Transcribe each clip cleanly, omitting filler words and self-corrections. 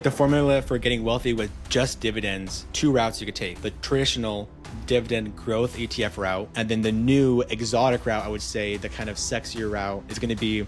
The formula for getting wealthy with just dividends, two routes you could take. The traditional dividend growth ETF route, and then the new exotic route, I would say the kind of sexier route is going to be.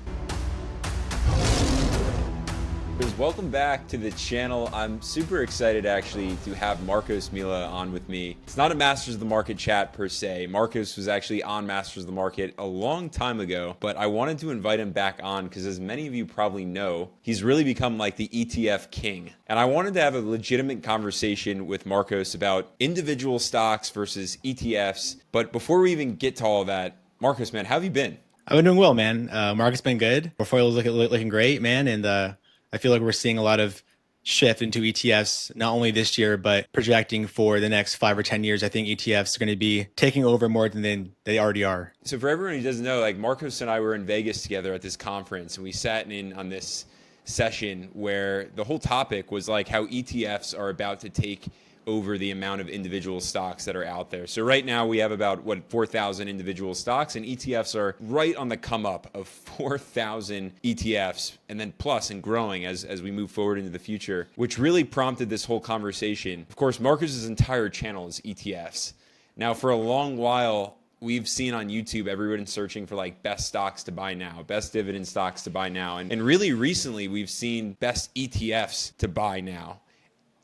Welcome back to the channel. I'm super excited actually to have Marcos Mila on with me. It's not a Masters of the Market chat per se. Marcos was actually on Masters of the Market a long time ago, but I wanted to invite him back on because, as many of you probably know, he's really become like the ETF king. And I wanted to have a legitimate conversation with Marcos about individual stocks versus ETFs. But before we even get to all that, Marcos, man, how have you been? I've been doing well, man. Market's been good. Portfolio's looking great, man. And I feel like we're seeing a lot of shift into ETFs, not only this year, but projecting for the next 5 or 10 years. I think ETFs are going to be taking over more than they already are. So for everyone who doesn't know, like Marcos and I were in Vegas together at this conference, and we sat in on this session where the whole topic was like how ETFs are about to take over the amount of individual stocks that are out there. So right now we have about 4,000 individual stocks, and ETFs are right on the come up of 4,000 ETFs, and then plus and growing as we move forward into the future, which really prompted this whole conversation. Of course, Marcus's entire channel is ETFs. Now, for a long while, we've seen on YouTube everyone searching for like best stocks to buy now, best dividend stocks to buy now. And really recently, we've seen best ETFs to buy now,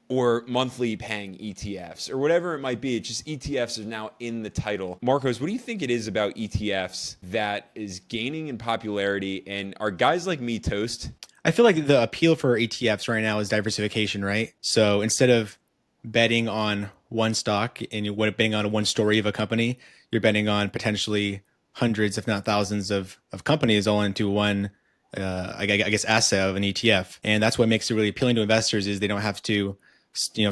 or monthly paying ETFs, or whatever it might be. It's just ETFs are now in the title. Marcos, what do you think it is about ETFs that is gaining in popularity, and are guys like me toast? I feel like the appeal for ETFs right now is diversification, right? So instead of betting on one stock and you're betting on one story of a company, you're betting on potentially hundreds, if not thousands of companies all into one, I guess, asset of an ETF. And that's what makes it really appealing to investors, is they don't have to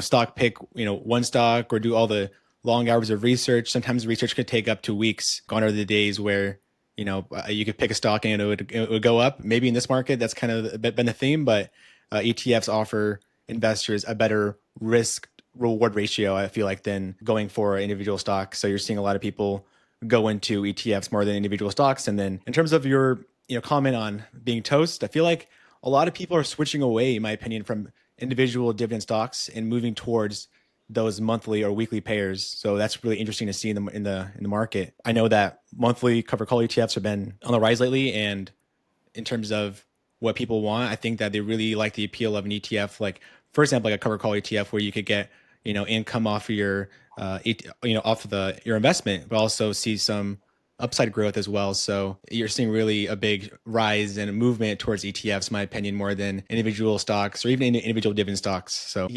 stock pick, one stock or do all the long hours of research. Sometimes research could take up to weeks. Gone are the days where, you could pick a stock and it would go up. Maybe in this market, that's kind of been the theme, but ETFs offer investors a better risk reward ratio, I feel like, than going for individual stocks. So you're seeing a lot of people go into ETFs more than individual stocks. And then in terms of your, comment on being toast, I feel like a lot of people are switching away, in my opinion, from individual dividend stocks and moving towards those monthly or weekly payers. So that's really interesting to see in the market. I know that monthly covered call ETFs have been on the rise lately, and in terms of what people want, I think that they really like the appeal of an ETF, like, for example, like a covered call ETF, where you could get income off of your your investment, but also see some upside growth as well. So you're seeing really a big rise and a movement towards ETFs, in my opinion, more than individual stocks or even individual dividend stocks. So,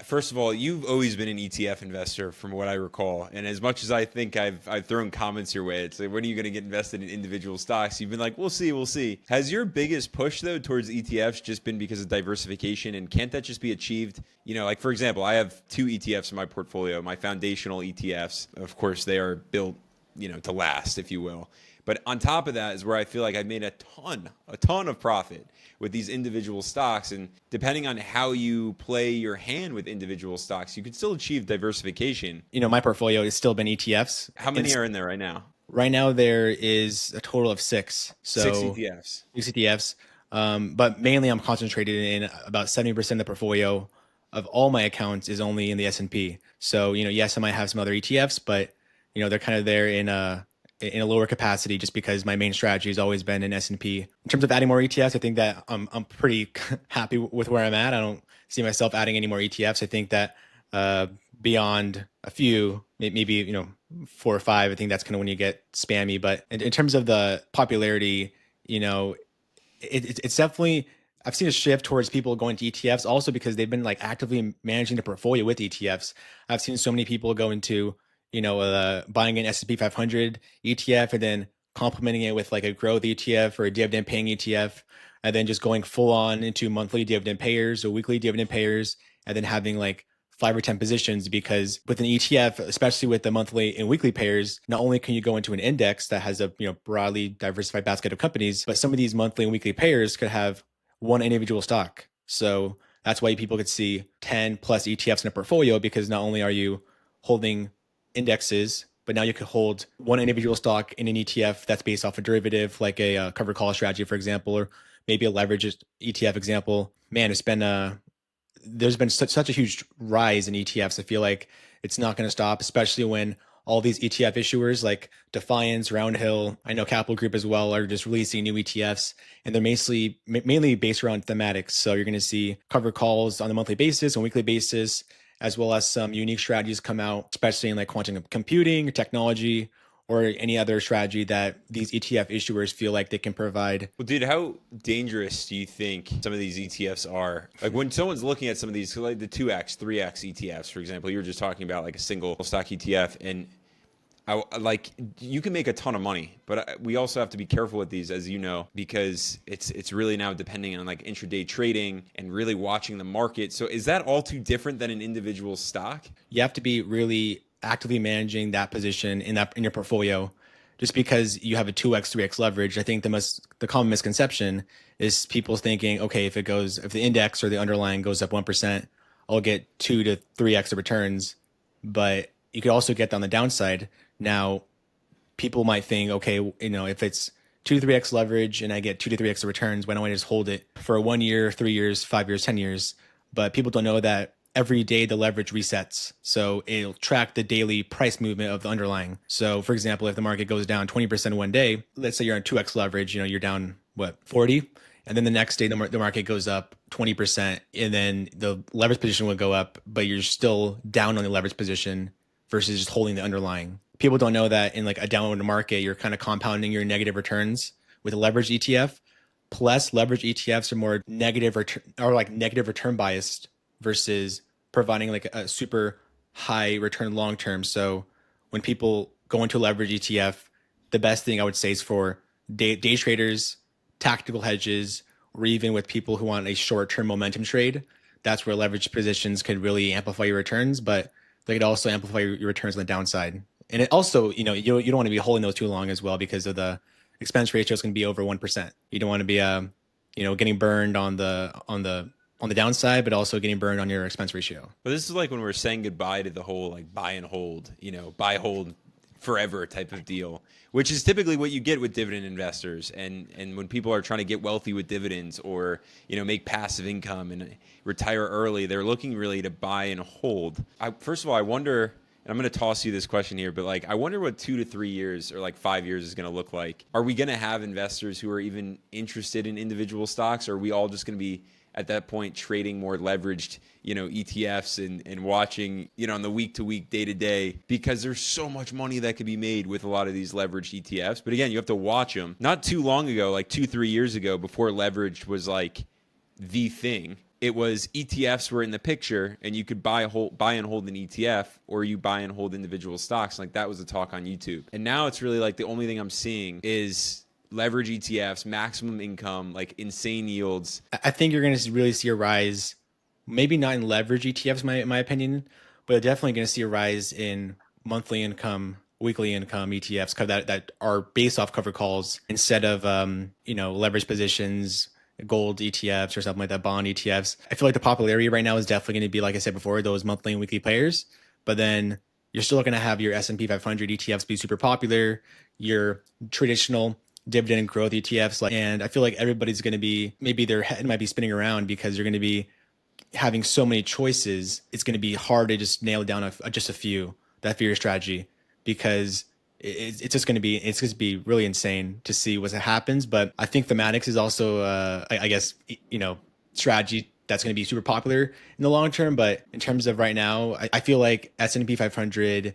first of all, you've always been an ETF investor from what I recall. And as much as I think I've thrown comments your way, it's like, when are you going to get invested in individual stocks? You've been like, we'll see. Has your biggest push though towards ETFs just been because of diversification? And can't that just be achieved? For example, I have 2 ETFs in my portfolio, my foundational ETFs. Of course, they are built to last, if you will. But on top of that is where I feel like I've made a ton of profit with these individual stocks. And depending on how you play your hand with individual stocks, you could still achieve diversification. My portfolio has still been ETFs. How many are in there right now? Right now, there is a total of 6. So 6 ETFs. 6 ETFs. But mainly I'm concentrated in about 70% of the portfolio of all my accounts is only in the S&P. So, yes, I might have some other ETFs, but they're kind of there in a lower capacity, just because my main strategy has always been in S&P. In terms of adding more ETFs, I think that I'm pretty happy with where I'm at. I don't see myself adding any more ETFs. I think that beyond a few, maybe 4 or 5, I think that's kind of when you get spammy. But in terms of the popularity, it's definitely, I've seen a shift towards people going to ETFs also because they've been like actively managing the portfolio with ETFs. I've seen so many people go into buying an S&P 500 ETF and then complementing it with like a growth ETF or a dividend paying ETF, and then just going full on into monthly dividend payers or weekly dividend payers, and then having like 5 or 10 positions. Because with an ETF, especially with the monthly and weekly payers, not only can you go into an index that has a broadly diversified basket of companies, but some of these monthly and weekly payers could have one individual stock. So that's why people could see 10 plus ETFs in a portfolio, because not only are you holding indexes, but now you could hold one individual stock in an ETF that's based off a derivative, like a covered call strategy, for example, or maybe a leveraged ETF example. Man, it's been there's been such a huge rise in ETFs. I feel like it's not going to stop, especially when all these ETF issuers like Defiance, Roundhill, I know Capital Group as well, are just releasing new ETFs, and they're mainly based around thematics. So you're going to see cover calls on a monthly basis, on a weekly basis, as well as some unique strategies come out, especially in like quantum computing, technology, or any other strategy that these ETF issuers feel like they can provide. Well, dude, how dangerous do you think some of these ETFs are? Like when someone's looking at some of these, like the 2x, 3x ETFs, for example, you were just talking about like a single stock ETF, and like you can make a ton of money, but we also have to be careful with these, as you know, because it's really now depending on like intraday trading and really watching the market. So is that all too different than an individual stock? You have to be really actively managing that position in your portfolio. Just because you have a 2x 3x leverage, I think the common misconception is people thinking, okay, if the index or the underlying goes up 1%, I'll get 2 to 3x of returns. But you could also get on the downside. Now people might think, okay, if it's 2 to 3x leverage and I get 2 to 3x of returns, why don't I just hold it for 1 year, 3 years, 5 years, 10 years? But people don't know that every day the leverage resets. So it'll track the daily price movement of the underlying. So for example, if the market goes down 20% one day, let's say you're on 2x leverage, you're down 40? And then the next day the market goes up 20% and then the leverage position will go up, but you're still down on the leverage position versus just holding the underlying. People don't know that in like a downward market, you're kind of compounding your negative returns with a leverage ETF. Plus, leverage ETFs are more negative return biased versus providing like a super high return long term. So when people go into a leverage ETF, the best thing I would say is for day traders, tactical hedges, or even with people who want a short term momentum trade. That's where leverage positions could really amplify your returns, but they could also amplify your returns on the downside. And it also, you don't want to be holding those too long as well because of the expense ratio is going to be over 1%. You don't want to be, getting burned on the downside, but also getting burned on your expense ratio. But this is like when we're saying goodbye to the whole like buy and hold, buy, hold forever type of deal, which is typically what you get with dividend investors. And when people are trying to get wealthy with dividends or, make passive income and retire early, they're looking really to buy and hold. First of all, I wonder, and I'm going to toss you this question here, but like, I wonder what 2 to 3 years or like 5 years is going to look like. Are we going to have investors who are even interested in individual stocks? Or are we all just going to be at that point trading more leveraged, ETFs and watching, on the week to week, day to day, because there's so much money that could be made with a lot of these leveraged ETFs. But again, you have to watch them. Not too long ago, like 2-3 years ago, before leveraged was like the thing, it was ETFs were in the picture and you could buy and hold an ETF or you buy and hold individual stocks. Like that was the talk on YouTube. And now it's really like the only thing I'm seeing is leverage ETFs, maximum income, like insane yields. I think you're going to really see a rise, maybe not in leverage ETFs, my opinion, but definitely going to see a rise in monthly income, weekly income ETFs that are based off cover calls instead of, leverage positions, gold ETFs or something like that, bond ETFs. I feel like the popularity right now is definitely going to be, like I said before, those monthly and weekly players, but then you're still going to have your S&P 500 ETFs be super popular, your traditional dividend and growth ETFs, and I feel like everybody's going to be, maybe their head might be spinning around because you're going to be having so many choices. It's going to be hard to just nail down just a few that for your strategy because it's just going to be really insane to see what happens. But I think thematics is also, I guess, strategy that's going to be super popular in the long term. But in terms of right now, I feel like S&P 500,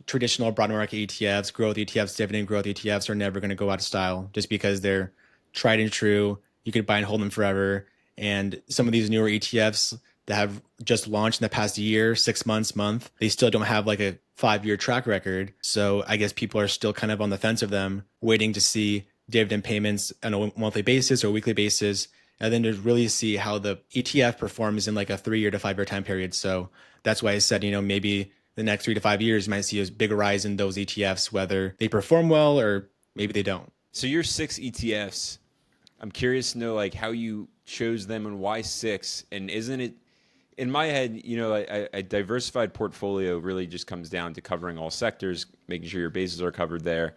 traditional broad market ETFs, growth ETFs, dividend growth ETFs are never going to go out of style just because they're tried and true. You could buy and hold them forever. And some of these newer ETFs that have just launched in the past year, 6 months, month, they still don't have like a 5-year track record. So I guess people are still kind of on the fence of them, waiting to see dividend payments on a monthly basis or weekly basis, and then to really see how the ETF performs in like a 3-year to 5-year time period. So that's why I said, maybe the next 3 to 5 years you might see a bigger rise in those ETFs, whether they perform well or maybe they don't. So your 6 ETFs, I'm curious to know like how you chose them and why 6, and isn't it in my head, a diversified portfolio really just comes down to covering all sectors, making sure your bases are covered there.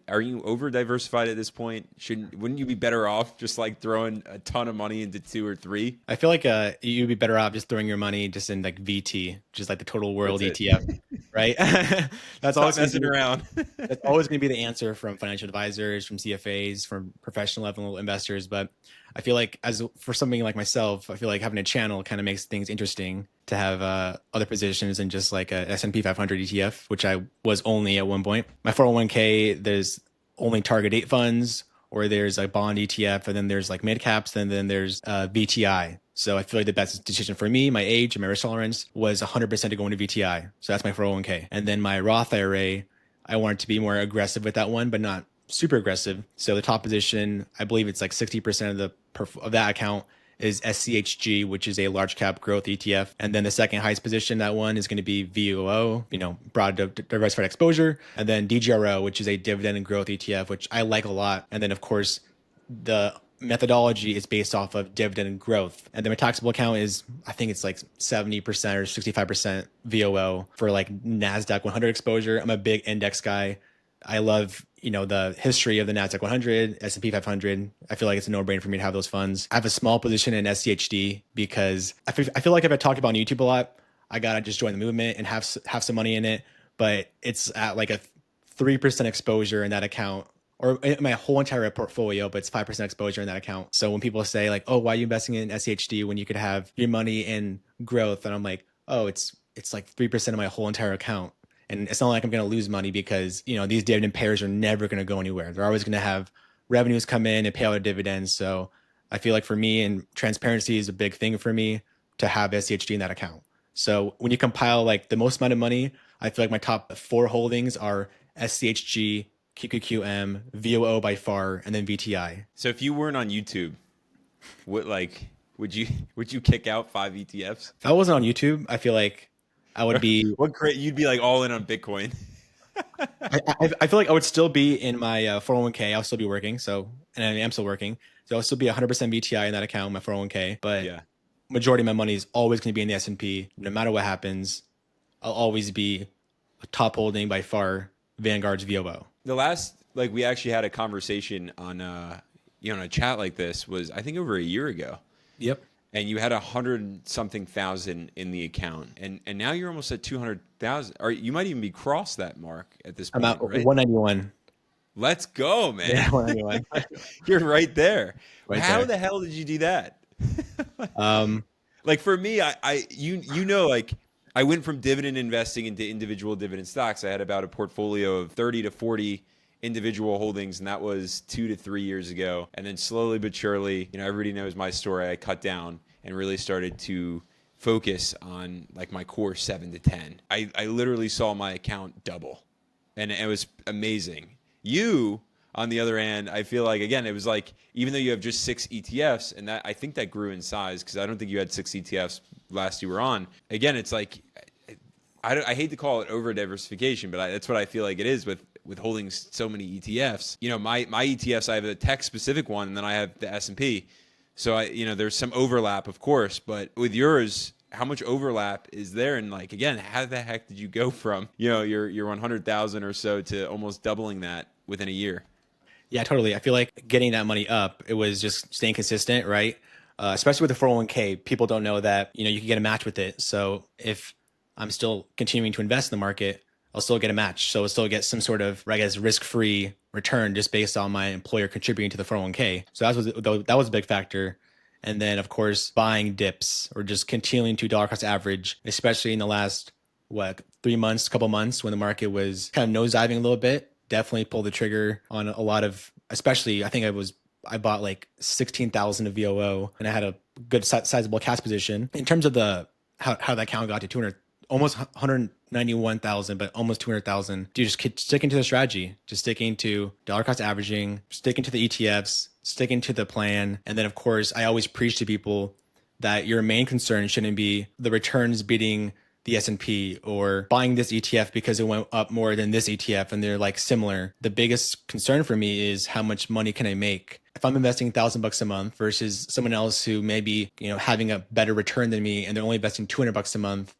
Are you over diversified at this point? Wouldn't you be better off just like throwing a ton of money into two or three? I feel like you'd be better off just throwing your money just in like VT, just like the total world That's it. ETF, right? That's Stop always going to messing be around. that's always going to be the answer from financial advisors, from CFAs, from professional level investors. But I feel like as for something like myself, I feel like having a channel kind of makes things interesting to have other positions than just like a S&P 500 ETF, which I was only at one point. My 401k, there's only target date funds, or there's a bond ETF, and then there's like mid caps, and then there's VTI. So I feel like the best decision for me, my age and my risk tolerance, was 100% to go into VTI. So that's my 401k. And then my Roth IRA, I wanted to be more aggressive with that one, but not super aggressive. So the top position, I believe it's like 60% of that account is SCHG, which is a large cap growth ETF. And then the second highest position, that one is going to be VOO, broad diversified exposure. And then DGRO, which is a dividend and growth ETF, which I like a lot. And then of course, the methodology is based off of dividend and growth. And then my taxable account is, I think it's like 70% or 65% VOO for like NASDAQ 100 exposure. I'm a big index guy. I love, the history of the NASDAQ 100, S&P 500. I feel like it's a no-brainer for me to have those funds. I have a small position in SCHD because I feel like if I talk about on YouTube a lot, I got to just join the movement and have some money in it. But it's at like a 3% exposure in that account, or in my whole entire portfolio, but it's 5% exposure in that account. So when people say like, oh, why are you investing in SCHD when you could have your money in growth? And I'm like, oh, it's like 3% of my whole entire account. And it's not like I'm going to lose money because, these dividend payers are never going to go anywhere. They're always going to have revenues come in and pay out a dividend. So I feel like for me, and transparency is a big thing for me to have SCHD in that account. So when you compile like the most amount of money, I feel like my top 4 holdings are SCHG, QQQM, VOO by far, and then VTI. So if you weren't on YouTube, would you kick out 5 ETFs? If I wasn't on YouTube, I feel like I would be. You'd be like all in on Bitcoin. I feel like I would still be in my 401k. I'll still be working, and I am still working, so I'll still be 100% VTI in that account, my 401k. But Yeah. majority of my money is always going to be in the S&P. No matter what happens, I'll always be a top holding by far. Vanguard's VOO. The last, we actually had a conversation on, on a chat like this was, I think, over a year ago. Yep. And you had 100-something thousand in the account, and now you're almost at 200,000. Or you might even be crossed that mark at this point. I'm at right? 191. Let's go, man. Yeah, 191. You're right there. Right How there. the hell did you do that? Like for me, I went from dividend investing into individual dividend stocks. I had about a portfolio of 30 to 40 individual holdings, and that was 2 to 3 years ago. And then slowly but surely, everybody knows my story. I cut down and really started to focus on like my core 7 to 10. I literally saw my account double, and it was amazing. You, on the other hand, I feel like, again, it was like, even though you have just 6 ETFs, and I think that grew in size because I don't think you had 6 ETFs last you were on. Again, it's like, I hate to call it over diversification, but that's what I feel like it is with holding so many ETFs. My ETFs, I have a tech specific one, and then I have the S&P. So there's some overlap, of course, but with yours, how much overlap is there? And like, again, how the heck did you go from, your 100,000 or so to almost doubling that within a year? Yeah, totally. I feel like getting that money up, it was just staying consistent, right? Especially with the 401k, people don't know that, you can get a match with it. So if I'm still continuing to invest in the market, I'll still get a match. So I'll still get some sort of, I guess, risk-free return just based on my employer contributing to the 401k. So that was a big factor. And then, of course, buying dips or just continuing to dollar cost average, especially in the last, 3 months, couple months when the market was kind of nosediving a little bit. Definitely pulled the trigger on a lot of, especially, I bought like 16,000 of VOO, and I had a good sizable cash position. In terms of how that account got to 200, almost 191,000, but almost 200,000. Dude, just keep sticking to the strategy, just sticking to dollar cost averaging, sticking to the ETFs, sticking to the plan. And then, of course, I always preach to people that your main concern shouldn't be the returns beating the S&P or buying this ETF because it went up more than this ETF and they're like similar. The biggest concern for me is how much money can I make if I'm investing $1,000 a month versus someone else who may be, having a better return than me and they're only investing $200 a month,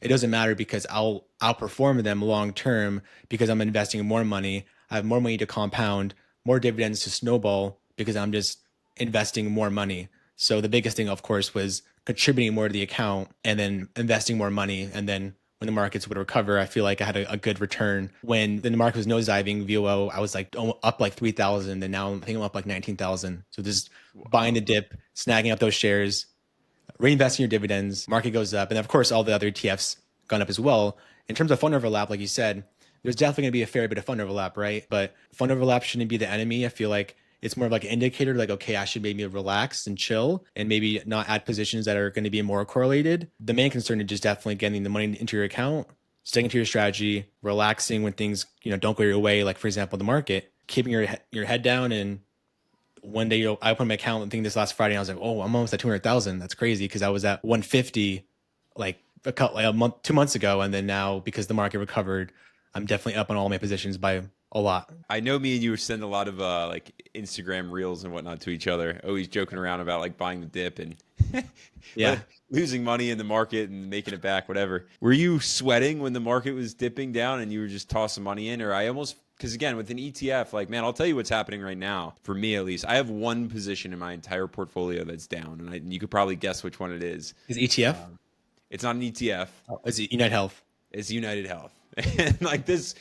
it doesn't matter because I'll outperform them long term because I'm investing more money. I have more money to compound, more dividends to snowball because I'm just investing more money. So the biggest thing, of course, was contributing more to the account and then investing more money. And then when the markets would recover, I feel like I had a good return. When the market was nosediving, VOO, I was like up like 3,000, and now I think I'm up like 19,000. So just buying the dip, snagging up those shares, reinvesting your dividends, market goes up, and of course all the other ETFs gone up as well. In terms of fund overlap, like you said, there's definitely going to be a fair bit of fund overlap, right? But fund overlap shouldn't be the enemy. I feel like it's more of like an indicator, like, okay, I should maybe relax and chill and maybe not add positions that are going to be more correlated. The main concern is just definitely getting the money into your account, sticking to your strategy, relaxing when things, don't go your way. Like for example, the market, keeping your head down. And one day, I opened my account and think this last Friday, I was like, oh, I'm almost at 200,000. That's crazy because I was at 150 like a month, 2 months ago, and then now because the market recovered, I'm definitely up on all my positions by a lot. I know me and you send a lot of like Instagram reels and whatnot to each other, always joking around about like buying the dip and Yeah. losing money in the market and making it back, whatever. Were you sweating when the market was dipping down and you were just tossing money in? Or I almost, because again, with an ETF, like, man, I'll tell you what's happening right now. For me, at least, I have one position in my entire portfolio that's down, and you could probably guess which one it is. Is ETF? It's not an ETF. Oh, is it United Health? It's United Health. And like this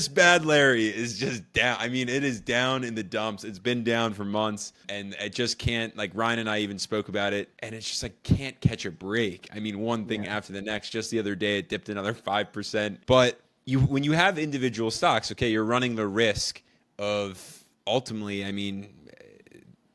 bad Larry is just down. I mean, it is down in the dumps. It's been down for months, and it just can't, like Ryan and I even spoke about it, and it's just like can't catch a break. I mean, one thing after the next. Just the other day it dipped another 5%. But when you have individual stocks, okay, you're running the risk of ultimately, I mean,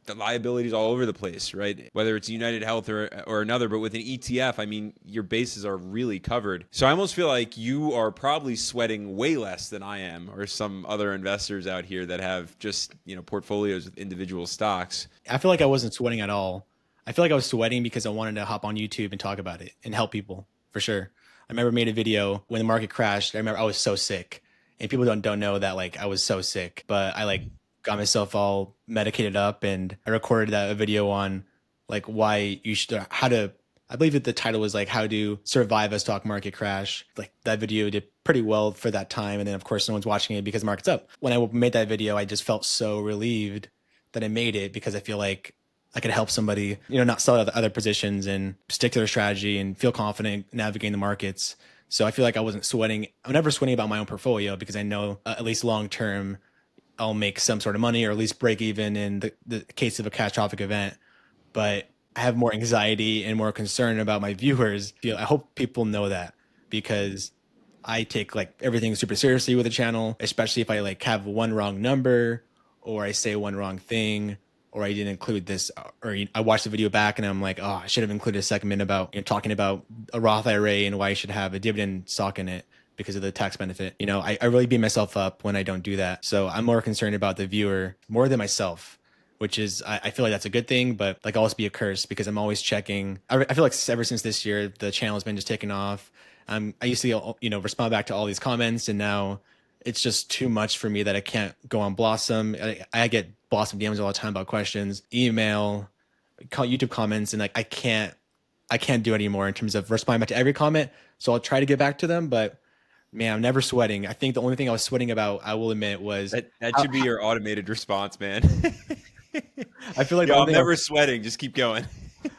the liabilities all over the place, right? Whether it's United Health or another, but with an ETF, I mean, your bases are really covered. So I almost feel like you are probably sweating way less than I am, or some other investors out here that have just, portfolios with individual stocks. I feel like I wasn't sweating at all. I feel like I was sweating because I wanted to hop on YouTube and talk about it and help people for sure. I remember I made a video when the market crashed. I remember I was so sick, and people don't know that like I was so sick, but I like got myself all medicated up, and I recorded that video on like why you should how to. I believe that the title was like how to survive a stock market crash. Like that video did pretty well for that time, and then of course no one's watching it because the market's up. When I made that video, I just felt so relieved that I made it because I feel like I could help somebody, not sell other positions and stick to their strategy and feel confident navigating the markets. So I feel like I wasn't sweating. I'm never sweating about my own portfolio because I know at least long term, I'll make some sort of money or at least break even in the case of a catastrophic event. But I have more anxiety and more concern about my viewers. I hope people know that because I take like everything super seriously with the channel, especially if I like have one wrong number or I say one wrong thing or I didn't include this, or I watched the video back and I'm like, oh, I should have included a segment about talking about a Roth IRA and why you should have a dividend stock in it because of the tax benefit. I really beat myself up when I don't do that. So I'm more concerned about the viewer more than myself, which is, I feel like that's a good thing, but like also be a curse because I'm always checking. I feel like ever since this year, the channel has been just taking off. I used to, respond back to all these comments, and now it's just too much for me that I can't go on Blossom. I get Blossom DMs all the time about questions, email, YouTube comments, and like I can't do it anymore in terms of responding back to every comment. So I'll try to get back to them, but man, I'm never sweating. I think the only thing I was sweating about, I will admit, was That should be your automated response, man. I feel like Yo, the I'm only thing never sweating. Just keep going.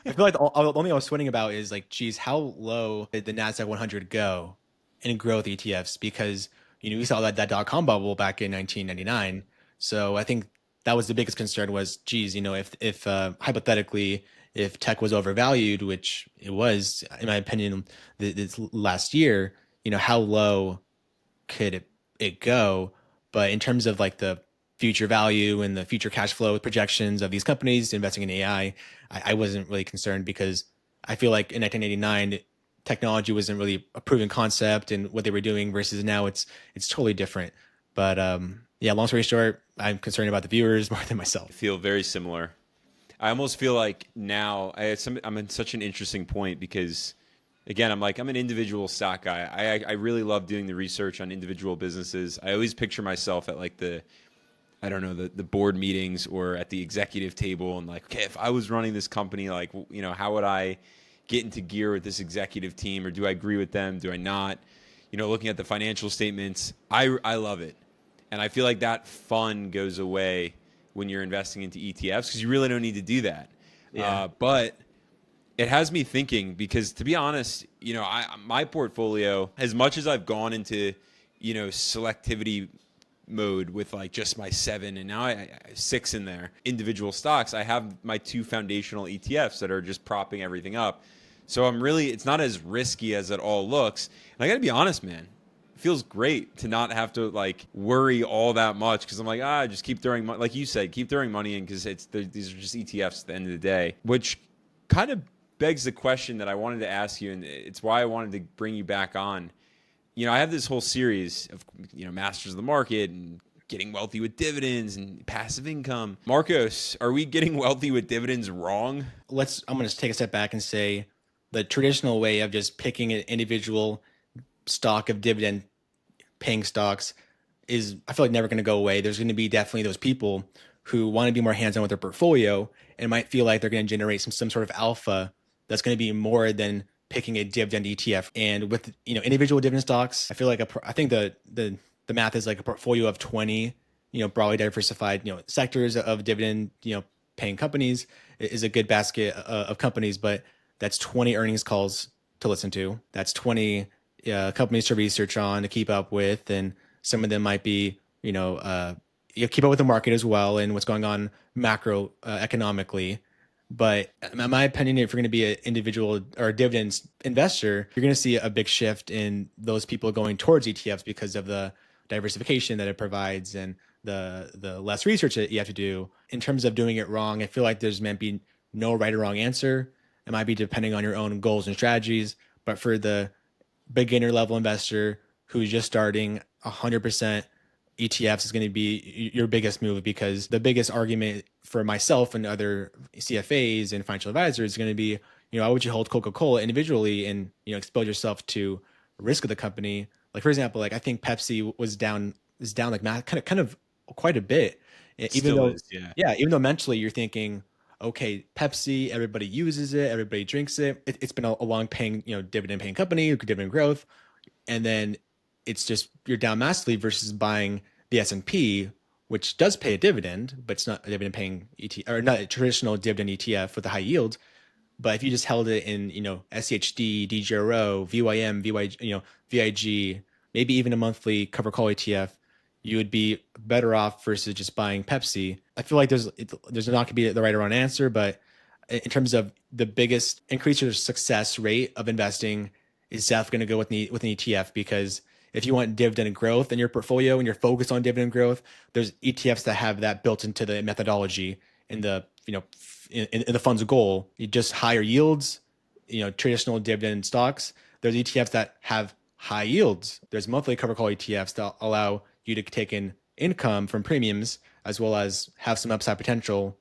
I feel like the only thing I was sweating about is like, geez, how low did the Nasdaq 100 go in growth ETFs? Because we saw that dot-com bubble back in 1999. So I think that was the biggest concern was, geez, if hypothetically, if tech was overvalued, which it was, in my opinion, this last year, how low could it go? But in terms of like the future value and the future cash flow projections of these companies investing in AI, I wasn't really concerned because I feel like in 1989, technology wasn't really a proven concept and what they were doing versus now it's totally different. But yeah, long story short, I'm concerned about the viewers more than myself. I feel very similar. I almost feel like now I'm in such an interesting point because, again, I'm an individual stock guy. I really love doing the research on individual businesses. I always picture myself at like I don't know, the board meetings or at the executive table and like, okay, if I was running this company, like, how would I get into gear with this executive team, or do I agree with them? Do I not? Looking at the financial statements, I love it. And I feel like that fun goes away when you're investing into ETFs because you really don't need to do that. Yeah. But it has me thinking because, to be honest, my portfolio, as much as I've gone into, selectivity mode with like just my 7 and now I 6 in there individual stocks, I have my 2 foundational ETFs that are just propping everything up. So it's not as risky as it all looks. And I got to be honest, man, it feels great to not have to like worry all that much because I'm like, just keep throwing money, like you said, keep throwing money in because these are just ETFs at the end of the day, which kind of begs the question that I wanted to ask you, and it's why I wanted to bring you back on. I have this whole series of, masters of the market and getting wealthy with dividends and passive income. Marcos, are we getting wealthy with dividends wrong? I'm going to take a step back and say the traditional way of just picking an individual stock of dividend paying stocks is, I feel like, never going to go away. There's going to be definitely those people who want to be more hands-on with their portfolio and might feel like they're going to generate some sort of alpha that's going to be more than picking a dividend ETF. And with individual dividend stocks, I feel like I think the math is like a portfolio of 20 broadly diversified sectors of dividend paying companies is a good basket of companies, but that's 20 earnings calls to listen to. That's 20 companies to research on, to keep up with, and some of them might be keep up with the market as well and what's going on macro economically. But in my opinion, if you're going to be an individual or a dividends investor, you're going to see a big shift in those people going towards ETFs because of the diversification that it provides and the less research that you have to do. In terms of doing it wrong, I feel like there's meant to be no right or wrong answer. It might be depending on your own goals and strategies. But for the beginner level investor who's just starting, 100% ETFs is going to be your biggest move, because the biggest argument for myself and other CFAs and financial advisors is going to be, why would you hold Coca-Cola individually and, expose yourself to risk of the company? Like, for example, like I think Pepsi is down like kind of quite a bit, even Still though, is, yeah. yeah, even though mentally you're thinking, okay, Pepsi, everybody uses it, everybody drinks it. It's been a long paying, dividend paying company, dividend growth. And then it's just you're down massively versus buying the S&P, which does pay a dividend, but it's not a dividend paying ETF, or not a traditional dividend ETF with a high yield. But if you just held it in, SCHD, DGRO, VYM, VIG, maybe even a monthly cover call ETF, you would be better off versus just buying Pepsi. I feel like there's not going to be the right or wrong answer, but in terms of the biggest increase your success rate of investing is definitely going to go with an ETF, because if you want dividend growth in your portfolio and you're focused on dividend growth, there's ETFs that have that built into the methodology and the in the fund's goal. You just higher yields, traditional dividend stocks. There's ETFs that have high yields. There's monthly cover call ETFs that allow you to take in income from premiums as well as have some upside potential.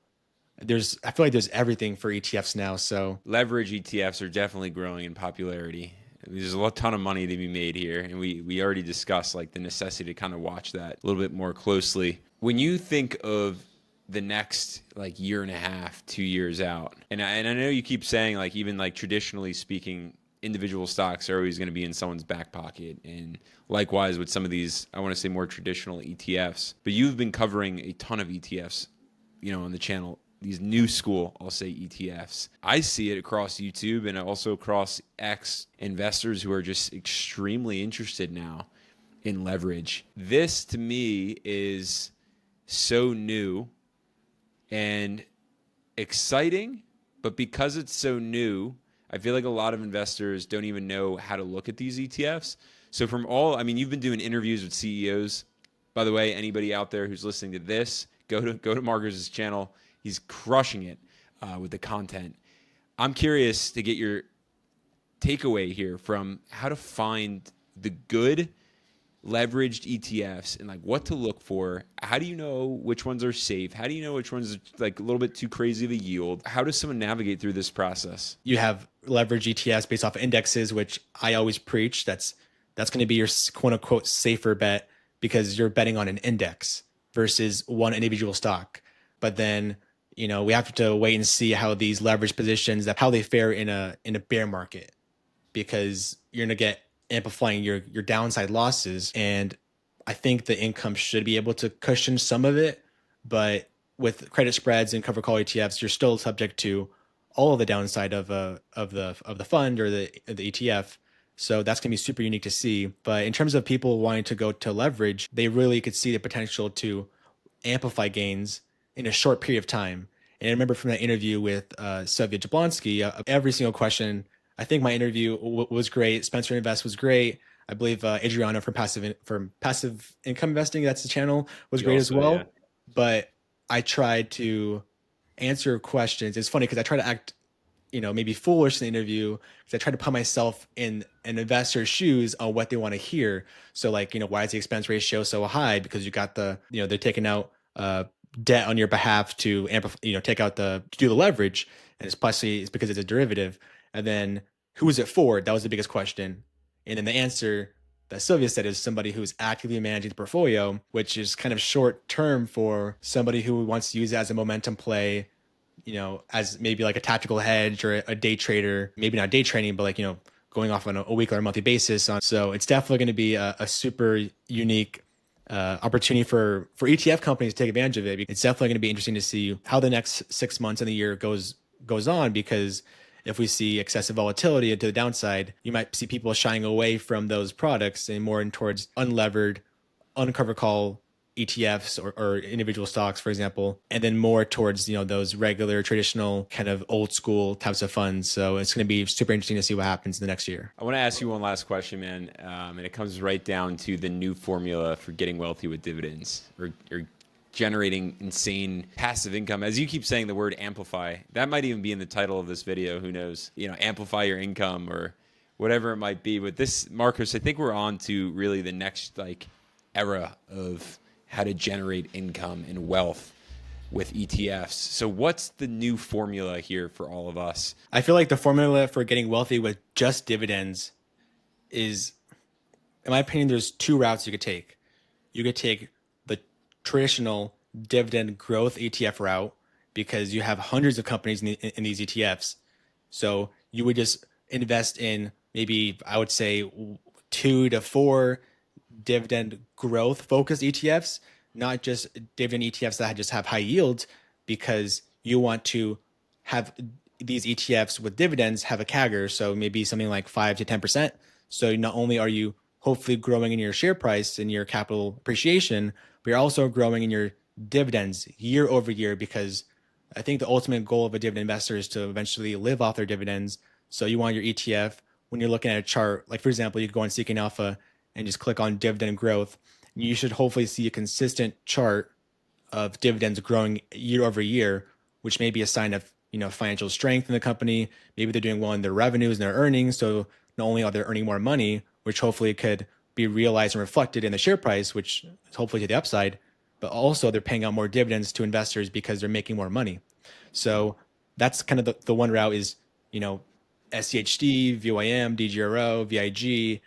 I feel like there's everything for ETFs now. So Leverage ETFs are definitely growing in popularity. There's a ton of money to be made here, and we already discussed like the necessity to kind of watch that a little bit more closely. When you think of the next like year and a half, 2 years out, and I know you keep saying like even like traditionally speaking, individual stocks are always going to be in someone's back pocket, and likewise with some of these, I want to say more traditional ETFs. But you've been covering a ton of ETFs, on the channel. These new school, I'll say, ETFs. I see it across YouTube and also across X, investors who are just extremely interested now in leverage. This to me is so new and exciting, but because it's so new, I feel like a lot of investors don't even know how to look at these ETFs. So you've been doing interviews with CEOs. By the way, anybody out there who's listening to this, go to Marcus's channel. He's crushing it with the content. I'm curious to get your takeaway here from how to find the good leveraged ETFs and like what to look for. How do you know which ones are safe? How do you know which ones are like a little bit too crazy of a yield? How does someone navigate through this process? you have leverage ETFs based off of indexes, which I always preach. That's going to be your quote unquote safer bet, because you're betting on an index. versus one individual stock. But then, we have to wait and see how these leverage positions, how they fare in a bear market, because you're gonna get amplifying your downside losses. And I think the income should be able to cushion some of it, but with credit spreads and cover call ETFs, you're still subject to all of the downside of the fund or the ETF. So that's gonna be super unique to see. But in terms of people wanting to go to leverage, they really could see the potential to amplify gains in a short period of time. And I remember from that interview with Sylvia Jablonski, every single question. I think my interview was great. Spencer Invest was great. I believe Adriana from Passive Income Investing, that's the channel, was You great as also, yeah. well. But I tried to answer questions. It's funny because I try to act, maybe foolish in the interview, because I try to put myself in an investor's shoes on what they want to hear. So like, why is the expense ratio so high? Because you got they're taking out debt on your behalf to amplify, take out to do the leverage. And it's because it's a derivative. And then who is it for? That was the biggest question. And then the answer that Sylvia said is somebody who's actively managing the portfolio, which is kind of short term for somebody who wants to use it as a momentum play, as maybe like a tactical hedge or a day trader, maybe not day trading, but like, going off on a weekly or monthly basis. So it's definitely going to be a super unique opportunity for ETF companies to take advantage of it. It's definitely going to be interesting to see how the next 6 months of the year goes on, because if we see excessive volatility to the downside, you might see people shying away from those products and more in towards unlevered, uncover call ETFs or individual stocks, for example, and then more towards those regular traditional kind of old school types of funds. So it's going to be super interesting to see what happens in the next year. I want to ask you one last question, man, and it comes right down to the new formula for getting wealthy with dividends, or generating insane passive income. As you keep saying the word amplify, that might even be in the title of this video. Who knows? Amplify your income or whatever it might be. But this, Marcos, I think we're on to really the next era of how to generate income and wealth with ETFs. So what's the new formula here for all of us? I feel like the formula for getting wealthy with just dividends is, in my opinion, there's two routes you could take. You could take the traditional dividend growth ETF route, because you have hundreds of companies in these ETFs. So you would just invest in, maybe I would say, 2 to 4 dividend growth focused ETFs, not just dividend ETFs that just have high yields, because you want to have these ETFs with dividends have a CAGR. So maybe something like 5 to 10%. So not only are you hopefully growing in your share price and your capital appreciation, but you're also growing in your dividends year over year, because I think the ultimate goal of a dividend investor is to eventually live off their dividends. So you want your ETF, when you're looking at a chart, like for example, you could go on Seeking Alpha and just click on dividend growth. You should hopefully see a consistent chart of dividends growing year over year, which may be a sign of financial strength in the company. Maybe they're doing well in their revenues and their earnings. So not only are they earning more money, which hopefully could be realized and reflected in the share price, which is hopefully to the upside, but also they're paying out more dividends to investors because they're making more money. So that's kind of the one route is, SCHD, VYM, DGRO, VIG,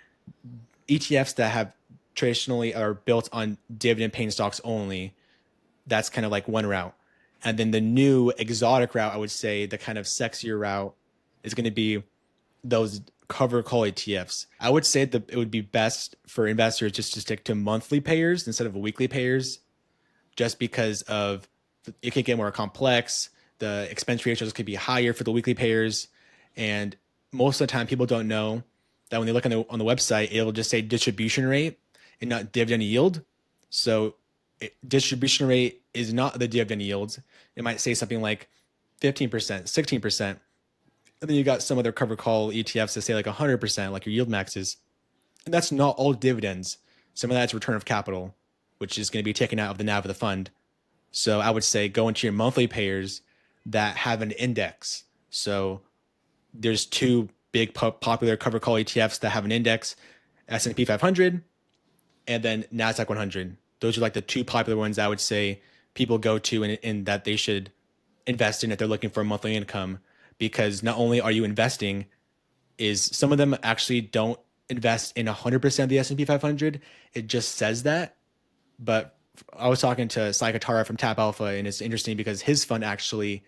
ETFs that have traditionally are built on dividend paying stocks only. That's kind of like one route. And then the new exotic route, I would say the kind of sexier route, is going to be those cover call ETFs. I would say that it would be best for investors just to stick to monthly payers instead of weekly payers, just because of it can get more complex. The expense ratios could be higher for the weekly payers. And most of the time people don't know that when they look on the website, it'll just say distribution rate and not dividend yield. So distribution rate is not the dividend yields. It might say something like 15%, 16%. And then you got some other cover call ETFs that say like 100%, like your yield maxes. And that's not all dividends. Some of that's return of capital, which is going to be taken out of the NAV of the fund. So I would say go into your monthly payers that have an index. So there's two big popular cover call ETFs that have an index, S&P 500 and then NASDAQ 100. Those are like the two popular ones I would say people go to and that they should invest in if they're looking for a monthly income, because not only are you investing, is some of them actually don't invest in 100% of the S&P 500. It just says that. But I was talking to Sai Katara from Tap Alpha, and it's interesting because his fund actually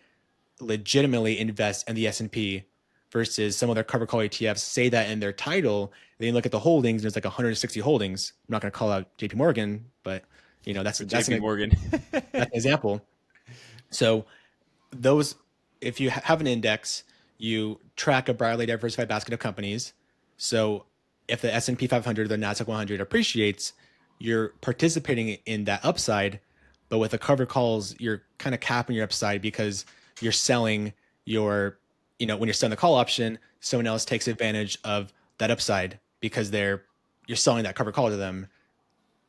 legitimately invest in the S&P versus some other cover call ETFs say that in their title. Then you look at the holdings, and there's like 160 holdings. I'm not going to call out JP Morgan, but that's With that's JP an Morgan. that's an example. So those, if you have an index, you track a broadly diversified basket of companies. So if the S&P 500, the Nasdaq 100 appreciates, you're participating in that upside. But with the cover calls, you're kind of capping your upside because you're selling your, when you're selling the call option, someone else takes advantage of that upside because you're selling that cover call to them,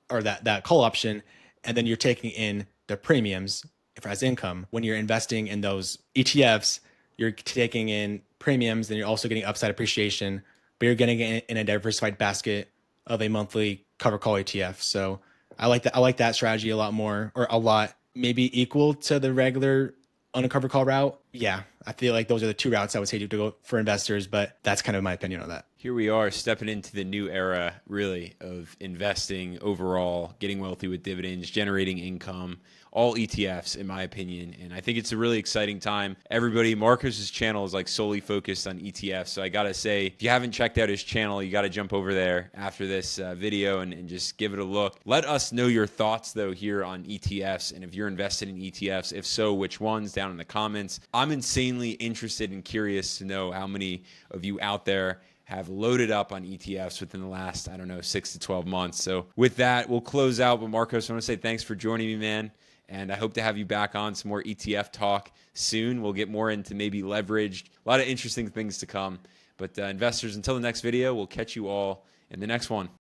or that call option, and then you're taking in the premiums as income. When you're investing in those ETFs, you're taking in premiums, and you're also getting upside appreciation, but you're getting it in a diversified basket of a monthly cover call ETF. So I like that. I like that strategy a lot more, or a lot, maybe equal to the regular on a cover call route. Yeah, I feel like those are the two routes I would say to go for investors, but that's kind of my opinion on that. Here we are stepping into the new era, really, of investing overall, getting wealthy with dividends, generating income, all ETFs, in my opinion. And I think it's a really exciting time. Everybody, Marcos's channel is like solely focused on ETFs. So I got to say, if you haven't checked out his channel, you got to jump over there after this video and just give it a look. Let us know your thoughts, though, here on ETFs. And if you're invested in ETFs, if so, which ones, down in the comments. I'm insanely interested and curious to know how many of you out there have loaded up on ETFs within the last, 6 to 12 months. So with that, we'll close out. But Marcos, I want to say thanks for joining me, man. And I hope to have you back on some more ETF talk soon. We'll get more into maybe leveraged, a lot of interesting things to come. But investors, until the next video, we'll catch you all in the next one.